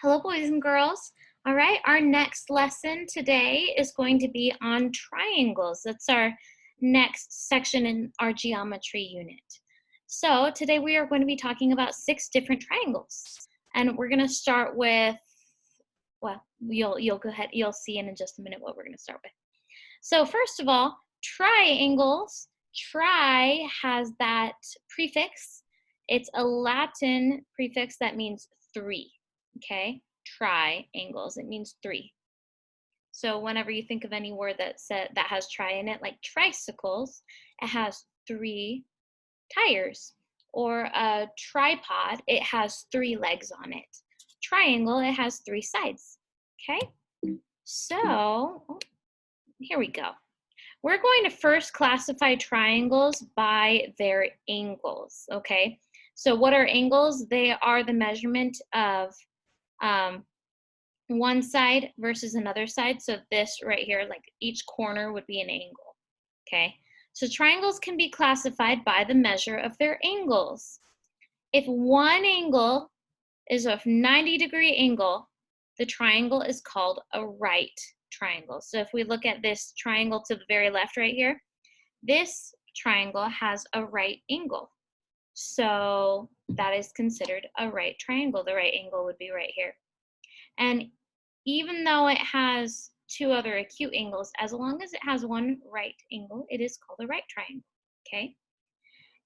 Hello, boys and girls. All right, our next lesson today is going to be on triangles. That's our next section in our geometry unit. So today we are going to be talking about 6 different triangles. And we're going to start with, well, you'll go ahead, you'll see in just a minute what we're going to start with. So first of all, triangles. Tri has that prefix. It's a Latin prefix that means 3. Okay, triangles, it means 3. So whenever you think of any word that has tri in it, like tricycles, it has 3 tires. Or a tripod, it has 3 legs on it. Triangle, it has 3 sides. Okay, so here we go. We're going to first classify triangles by their angles, okay? So what are angles? They are the measurement of one side versus another side. So this right here, like each corner would be an angle, okay? So triangles can be classified by the measure of their angles. If one angle is a 90-degree angle, the triangle is called a right triangle. So if we look at this triangle to the very left right here, this triangle has a right angle. So that is considered a right triangle. The right angle would be right here. And even though it has 2 other acute angles, as long as it has one right angle, it is called a right triangle, okay?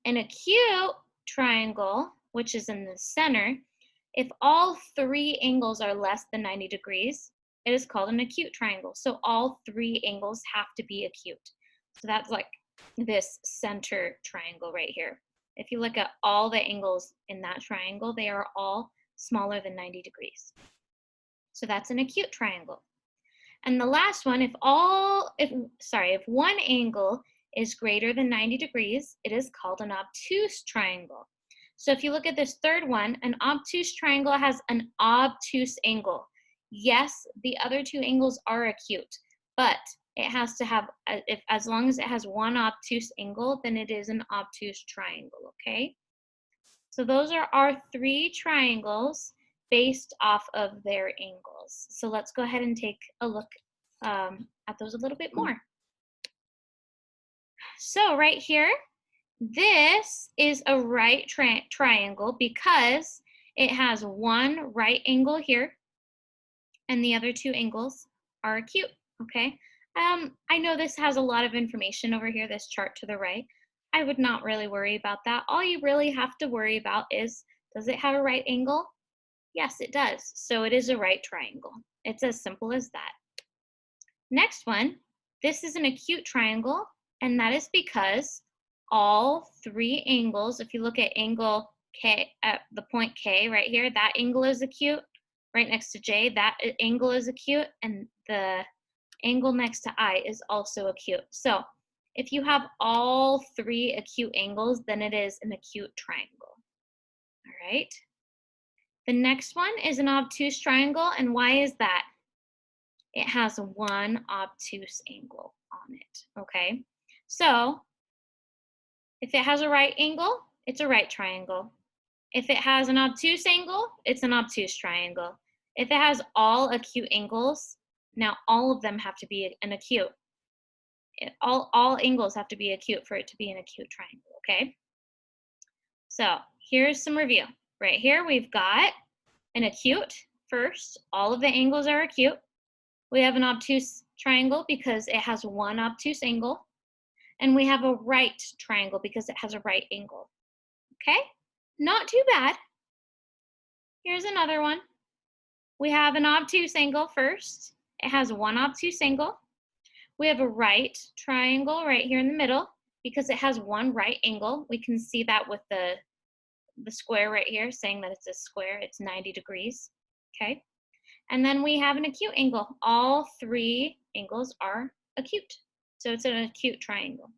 An acute triangle, which is in the center, if all 3 angles are less than 90 degrees, it is called an acute triangle. So all 3 angles have to be acute. So that's like this center triangle right here. If you look at all the angles in that triangle, they are all smaller than 90 degrees. So that's an acute triangle. And the last one, if one angle is greater than 90 degrees, it is called an obtuse triangle. So if you look at this third one, an obtuse triangle has an obtuse angle. Yes, the other 2 angles are acute, but it has to have, as long as it has one obtuse angle, then it is an obtuse triangle, okay? So those are our 3 triangles based off of their angles. So let's go ahead and take a look at those a little bit more. So right here, this is a right triangle because it has one right angle here and the other 2 angles are acute, okay? I know this has a lot of information over here, this chart to the right. I would not really worry about that. All you really have to worry about is, does it have a right angle? Yes, it does. So it is a right triangle. It's as simple as that. Next one, this is an acute triangle, and that is because all 3 angles, if you look at angle K, at the point K right here, that angle is acute. Right next to J, that angle is acute, and the angle next to I is also acute. So if you have all 3 acute angles, then it is an acute triangle. All right. The next one is an obtuse triangle, and why is that? It has one obtuse angle on it, okay? So if it has a right angle, it's a right triangle. If it has an obtuse angle, it's an obtuse triangle. If it has all acute angles, now all of them have to be an acute. All angles have to be acute for it to be an acute triangle, okay? So here's some review. Right here we've got an acute first. All of the angles are acute. We have an obtuse triangle because it has one obtuse angle. And we have a right triangle because it has a right angle. Okay? Not too bad. Here's another one. We have an obtuse angle first. It has one obtuse angle. We have a right triangle right here in the middle because it has one right angle. We can see that with the square right here saying that it's a square. It's 90 degrees. Okay? And then we have an acute angle. All 3 angles are acute. So it's an acute triangle.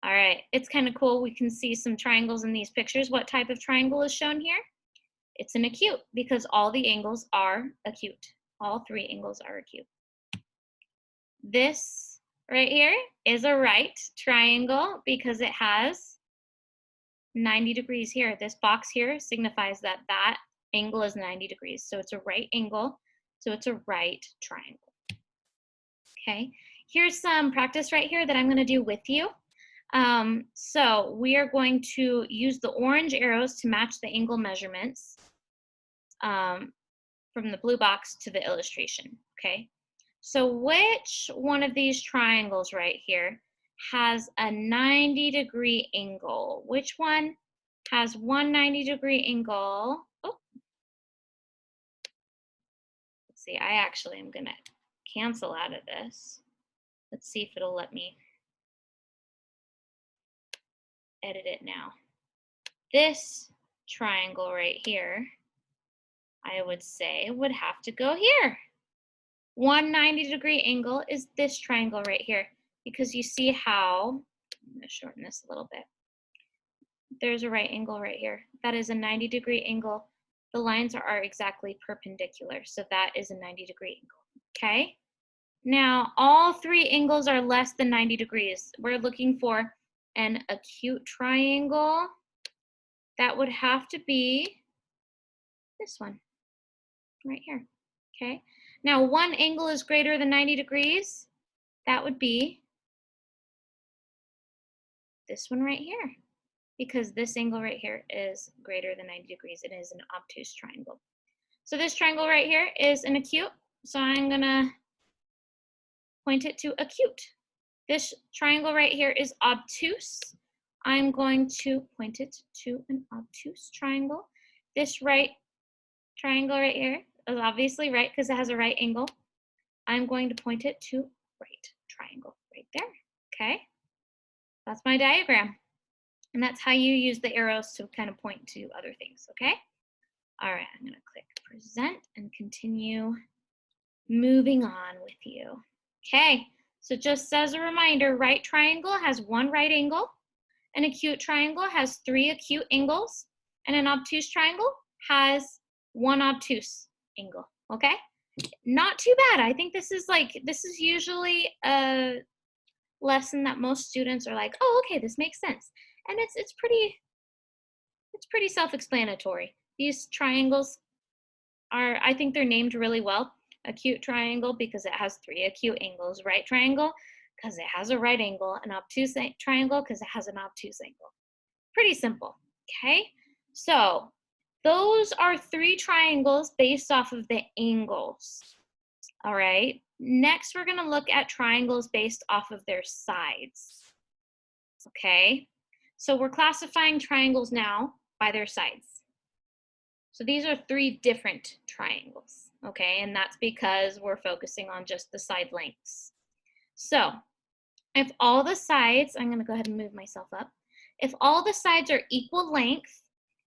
All right, it's kind of cool. We can see some triangles in these pictures. What type of triangle is shown here? It's an acute because all the angles are acute. All 3 angles are acute. This right here is a right triangle because it has 90 degrees here. This box here signifies that that angle is 90 degrees. So it's a right angle, so it's a right triangle. Okay, here's some practice right here that I'm going to do with you. So we are going to use the orange arrows to match the angle measurements from the blue box to the illustration, okay? So which one of these triangles right here has a 90-degree angle? Which one has one 90-degree angle? Oh, let's see, I actually am gonna cancel out of this. Let's see if it'll let me edit it now. This triangle right here, I would say would have to go here. One 90-degree angle is this triangle right here, because you see how, I'm going to shorten this a little bit. There's a right angle right here. That is a 90-degree angle. The lines are exactly perpendicular, so that is a 90-degree angle, okay? Now, all three angles are less than 90 degrees. We're looking for an acute triangle. That would have to be this one right here, okay? Now, one angle is greater than 90 degrees. That would be this one right here, because this angle right here is greater than 90 degrees. It is an obtuse triangle. So this triangle right here is an acute, so I'm gonna point it to acute. This triangle right here is obtuse. I'm going to point it to an obtuse triangle. This right triangle right here is obviously right because it has a right angle. I'm going to point it to right triangle right there, okay? That's my diagram. And that's how you use the arrows to kind of point to other things, okay? All right, I'm gonna click present and continue moving on with you. Okay, so just as a reminder, right triangle has one right angle, an acute triangle has three acute angles, and an obtuse triangle has one obtuse angle, okay? Not too bad. I think this is usually a lesson that most students are like, oh, okay, this makes sense. And it's pretty self-explanatory. These triangles are, I think they're named really well. Acute triangle because it has three acute angles. Right triangle because it has a right angle. An obtuse triangle because it has an obtuse angle. Pretty simple, okay? So those are three triangles based off of the angles. All right, next we're gonna look at triangles based off of their sides. Okay, so we're classifying triangles now by their sides. So these are three different triangles, okay? And that's because we're focusing on just the side lengths. So if all the sides, I'm gonna go ahead and move myself up. If all the sides are equal length,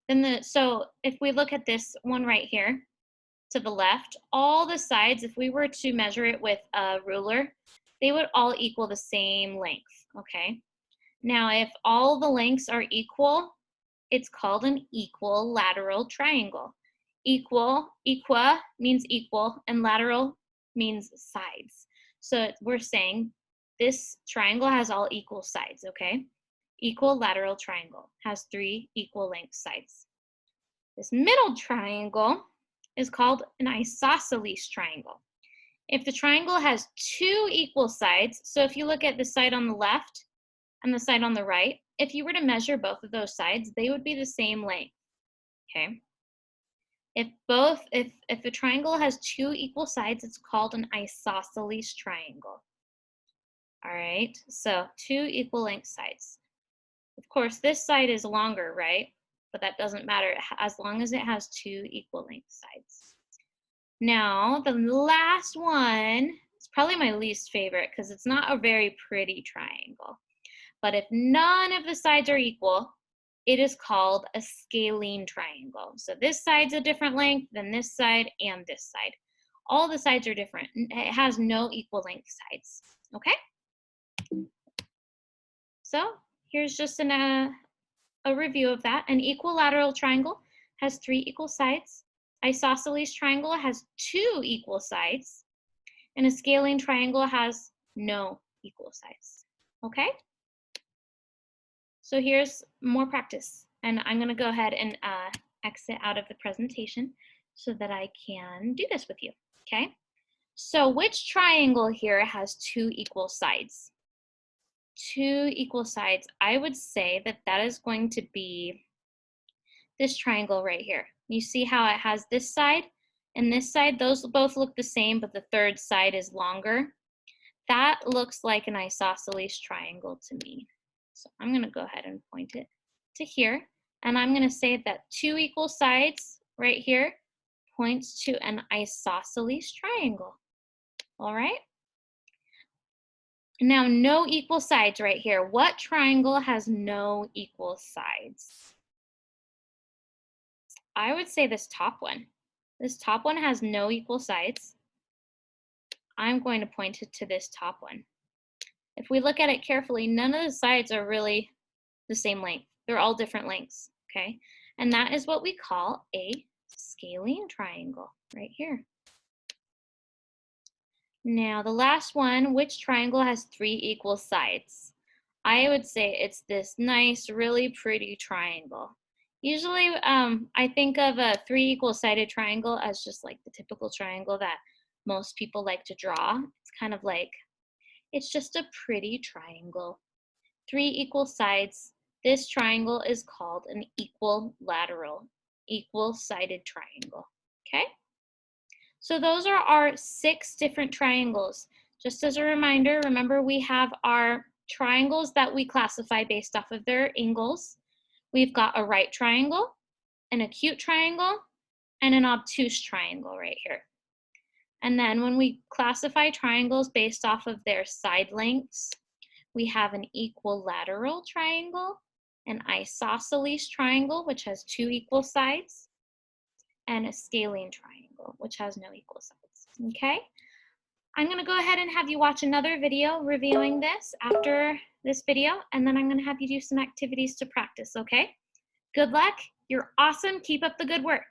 then so if we look at this one right here to the left, all the sides, if we were to measure it with a ruler, they would all equal the same length, okay? Now, if all the lengths are equal, it's called an equilateral triangle. Equa means equal, and lateral means sides. So we're saying this triangle has all equal sides, okay? Equilateral triangle has three equal length sides. This middle triangle is called an isosceles triangle. If the triangle has two equal sides, so if you look at the side on the left and the side on the right, if you were to measure both of those sides, they would be the same length, okay? If a triangle has two equal sides, it's called an isosceles triangle. All right, so two equal length sides. Of course, this side is longer, right? But that doesn't matter as long as it has two equal length sides. Now, the last one is probably my least favorite because it's not a very pretty triangle. But if none of the sides are equal, it is called a scalene triangle. So this side's a different length than this side and this side. All the sides are different. It has no equal length sides, okay? So here's just a review of that. An equilateral triangle has three equal sides. Isosceles triangle has two equal sides. And a scalene triangle has no equal sides, okay? So here's more practice. And I'm gonna go ahead and exit out of the presentation so that I can do this with you, okay? So which triangle here has 2 equal sides? 2 equal sides. I would say that that is going to be this triangle right here. You see how it has this side and this side? Those both look the same, but the third side is longer. That looks like an isosceles triangle to me. So I'm going to go ahead and point it to here. And I'm going to say that 2 equal sides right here points to an isosceles triangle. All right? Now, no equal sides right here. What triangle has no equal sides? I would say this top one. This top one has no equal sides. I'm going to point it to this top one. If we look at it carefully, none of the sides are really the same length. They're all different lengths, okay? And that is what we call a scalene triangle right here. Now, the last one, which triangle has 3 equal sides? I would say it's this nice, really pretty triangle. Usually, I think of a 3 equal-sided triangle as just like the typical triangle that most people like to draw. It's kind of like, it's just a pretty triangle. 3 equal sides. This triangle is called an equilateral, equal-sided triangle, okay? So those are our 6 different triangles. Just as a reminder, remember we have our triangles that we classify based off of their angles. We've got a right triangle, an acute triangle, and an obtuse triangle right here. And then when we classify triangles based off of their side lengths, we have an equilateral triangle, an isosceles triangle, which has 2 equal sides, and a scalene triangle, which has no equal sides, okay? I'm gonna go ahead and have you watch another video reviewing this after this video, and then I'm gonna have you do some activities to practice, okay? Good luck, you're awesome, keep up the good work.